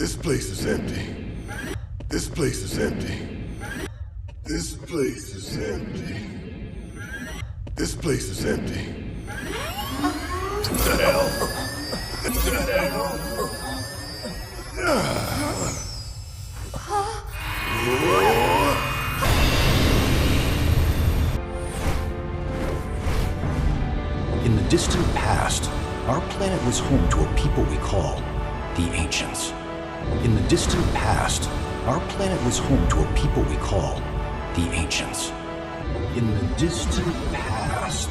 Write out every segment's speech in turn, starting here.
This place is empty. This place is empty. This place is empty. This place is empty. What the hell? What the hell? In the distant past, our planet was home to a people we call the Ancients. In the distant past, our planet was home to a people we call the Ancients. In the distant past,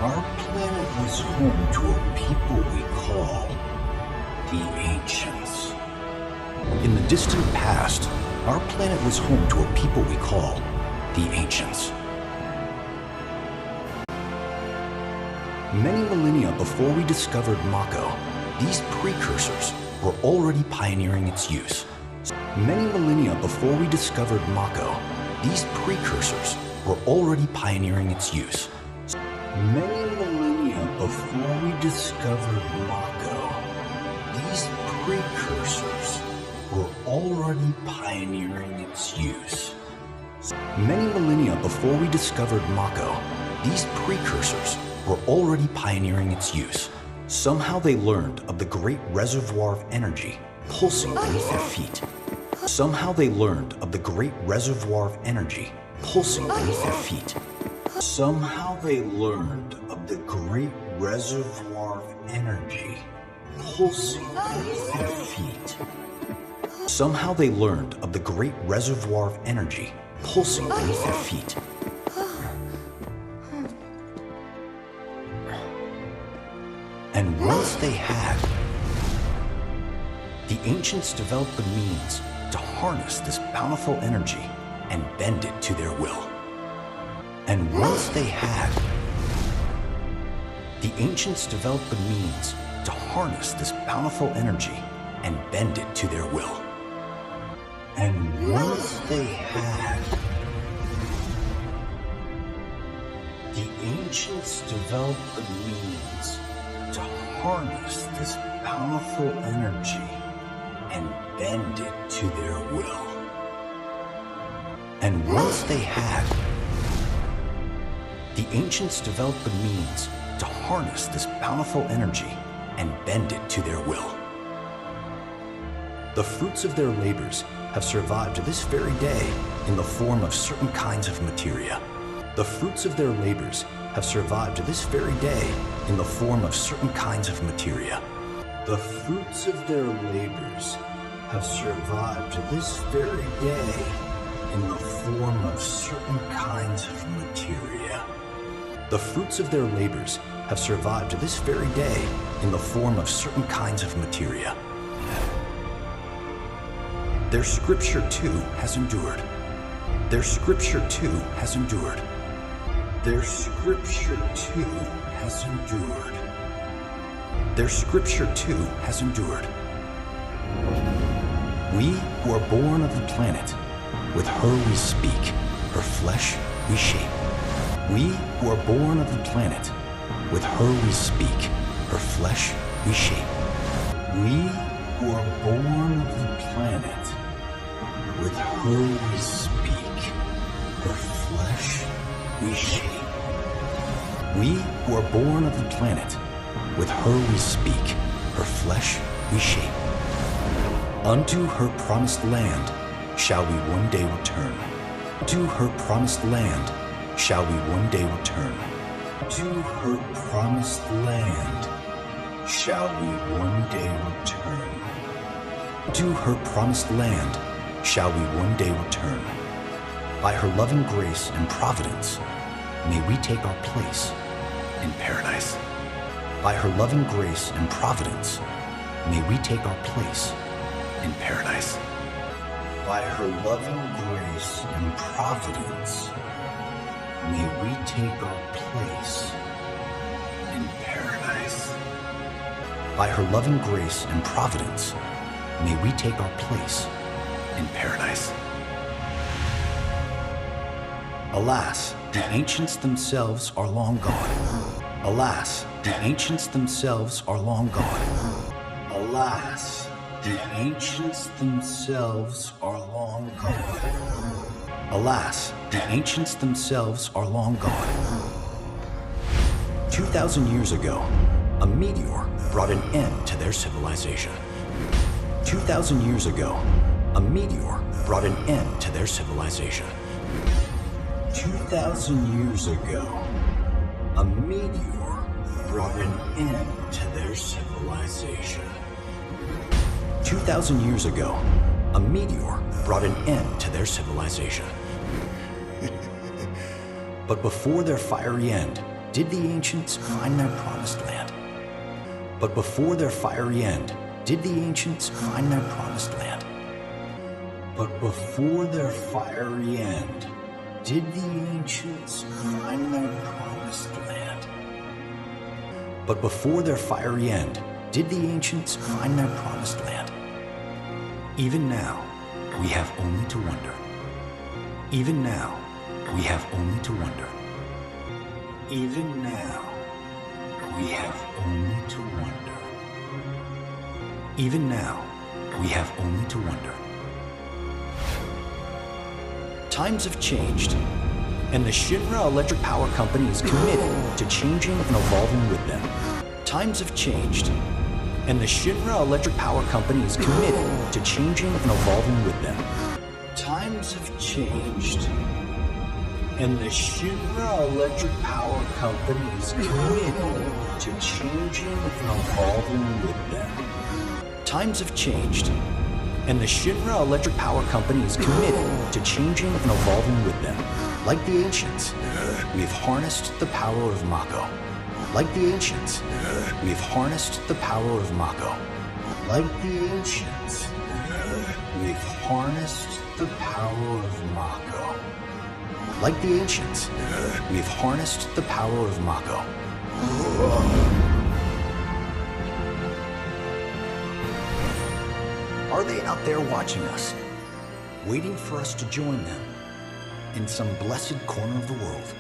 our planet was home to a people we call the Ancients. In the distant past, our planet was home to a people we call the Ancients. Many millennia before we discovered Mako, these precursors were already pioneering its use. Many millennia before we discovered Mako, these precursors were already pioneering its use. Many millennia before we discovered Mako, these precursors were already pioneering its use. Many millennia before we discovered Mako, these precursors were already pioneering its use. Somehow they learned of the great reservoir of energy pulsing beneath their feet. Somehow they learned of the great reservoir of energy pulsing beneath their feet. Somehow they learned of the great reservoir of energy pulsing beneath their feet. Somehow they learned of the great reservoir of energy pulsing beneath their feet. And once they had, the Ancients developed the means to harness this bountiful energy and bend it to their will. And once they had, the Ancients developed the means to harness this bountiful energy and bend it to their will. And once they had, the Ancients developed the means to harness this powerful energy and bend it to their will. And once they had, the Ancients developed the means to harness this bountiful energy and bend it to their will. The fruits of their labors have survived to this very day in the form of certain kinds of materia. The fruits of their labors have survived to this very day in the form of certain kinds of materia. The fruits of their labors have survived to this very day in the form of certain kinds of materia. The fruits of their labors have survived to this very day in the form of certain kinds of materia. Their scripture too has endured. Their scripture too has endured. Their scripture too has endured. Their scripture too has endured. We who are born of the planet, with her we speak, her flesh we shape. We who are born of the planet, with her we speak, her flesh we shape. We who are born of the planet, with her we speak, her flesh we shape. We who are born of the planet, with her we speak, her flesh we shape. Unto her promised land shall we one day return. To her promised land shall we one day return. To her promised land shall we one day return. To her promised land shall we one day return. By her loving grace and providence, may we take our place in paradise. By her loving grace and providence, may we take our place in paradise. By her loving grace and providence, may we take our place in paradise. By her loving grace and providence, may we take our place in paradise. Alas, the ancients themselves are long gone. Alas, the ancients themselves are long gone. Alas, The ancients themselves are long gone. Alas, the ancients themselves are long gone. 2,000 years ago, a meteor brought an end to their civilization. 2,000 years ago, a meteor brought an end to their civilization. 2,000 years ago, a meteor brought an end to their civilization. 2,000 years ago, a meteor brought an end to their civilization. But before their fiery end, did the ancients find their promised land? But before their fiery end, did the ancients find their promised land? But before their fiery end, did the ancients find their promised land? But before their fiery end, did the ancients find their promised land? Even now, we have only to wonder. Even now, we have only to wonder. Even now, we have only to wonder. Even now, we have only to wonder. Times have changed, and the Shinra Electric Power Company is committed to changing and evolving with them. Times have changed, and the Shinra Electric Power Company is committed to changing and evolving with them. Times have changed, and the Shinra Electric Power Company is committed to changing and evolving with them. Times have changed, and the Shinra Electric Power Company is committed to changing and evolving with them. Like the ancients, we've harnessed the power of Mako. Like the ancients, we've harnessed the power of Mako. Like the ancients, we've harnessed the power of Mako. Like the ancients, we've harnessed the power of Mako. Are they out there watching us, waiting for us to join them in some blessed corner of the world?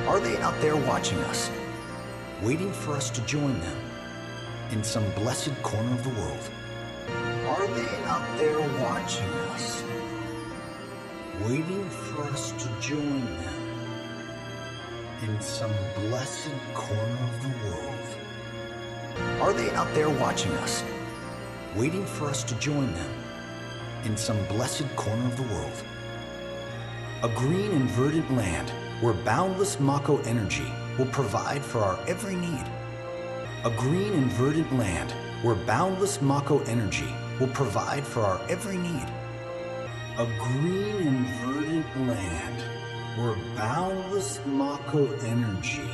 Are they out there watching us, waiting for us to join them in some blessed corner of the world? Are they out there watching us, waiting for us to join them in some blessed corner of the world? Are they out there watching us, waiting for us to join them in some blessed corner of the world? A green and verdant land where boundless Mako energy will provide for our every need. A green and verdant land where boundless Mako energy will provide for our every need. A green and verdant land where boundless Mako energy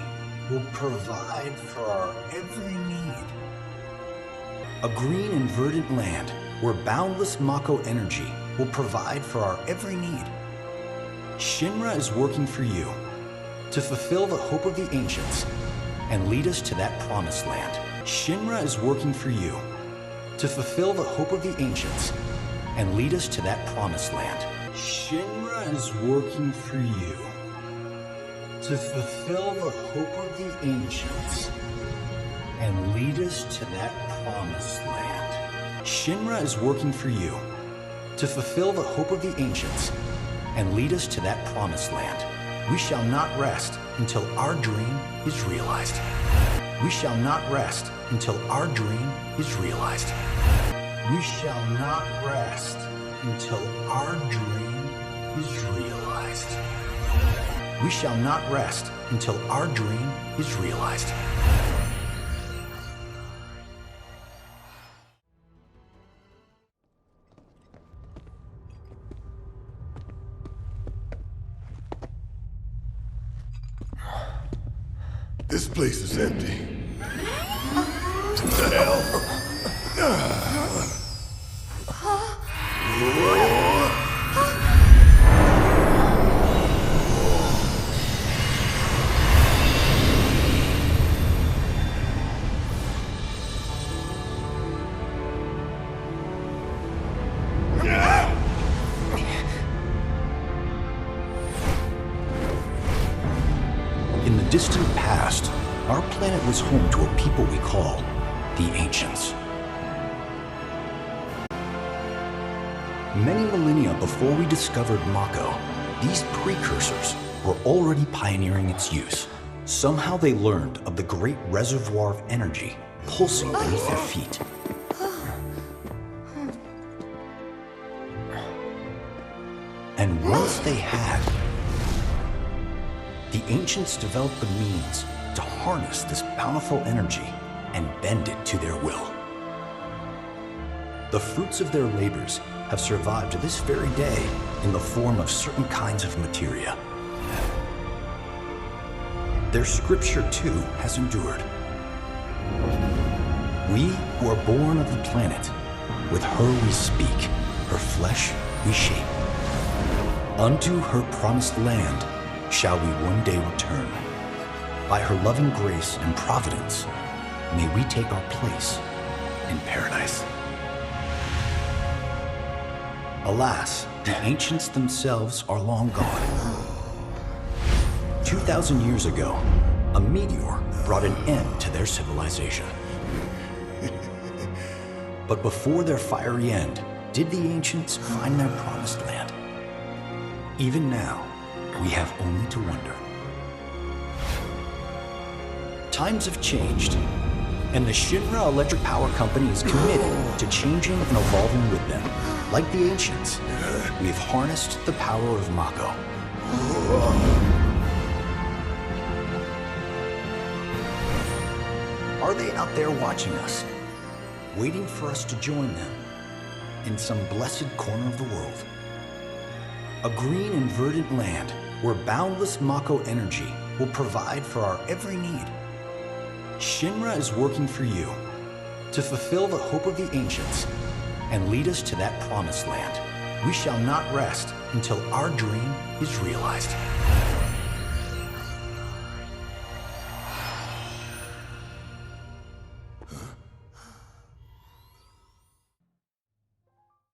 will provide for our every need. A green and verdant land where boundless Mako energy will provide for our every need. Shinra is working for you to fulfill the hope of the ancients and lead us to that promised land. Shinra is working for you to fulfill the hope of the ancients and lead us to that promised land. Shinra is working for you to fulfill the hope of the ancients and lead us to that promised land. Shinra is working for you to fulfill the hope of the ancients and lead us to that promised land. We shall not rest until our dream is realized. We shall not rest until our dream is realized. We shall not rest until our dream is realized. We shall not rest until our dream is realized. This place is empty. What the hell? In the distant past, our planet was home to a people we call the Ancients. Many millennia before we discovered Mako, these precursors were already pioneering its use. Somehow they learned of the great reservoir of energy pulsing beneath their feet. And once they had, the ancients developed the means to harness this bountiful energy and bend it to their will. The fruits of their labors have survived to this very day in the form of certain kinds of materia. Their scripture, too, has endured. We who are born of the planet, with her we speak, her flesh we shape. Unto her promised land shall we one day return. By her loving grace and providence, may we take our place in paradise. Alas, the ancients themselves are long gone. 2,000 years ago, a meteor brought an end to their civilization. But before their fiery end, did the ancients find their promised land? Even now, we have only to wonder. Times have changed, and the Shinra Electric Power Company is committed to changing and evolving with them. Like the ancients, we have harnessed the power of Mako. Are they out there watching us, waiting for us to join them in some blessed corner of the world? A green and verdant land where boundless Mako energy will provide for our every need. Shinra is working for you to fulfill the hope of the ancients and lead us to that promised land. We shall not rest until our dream is realized.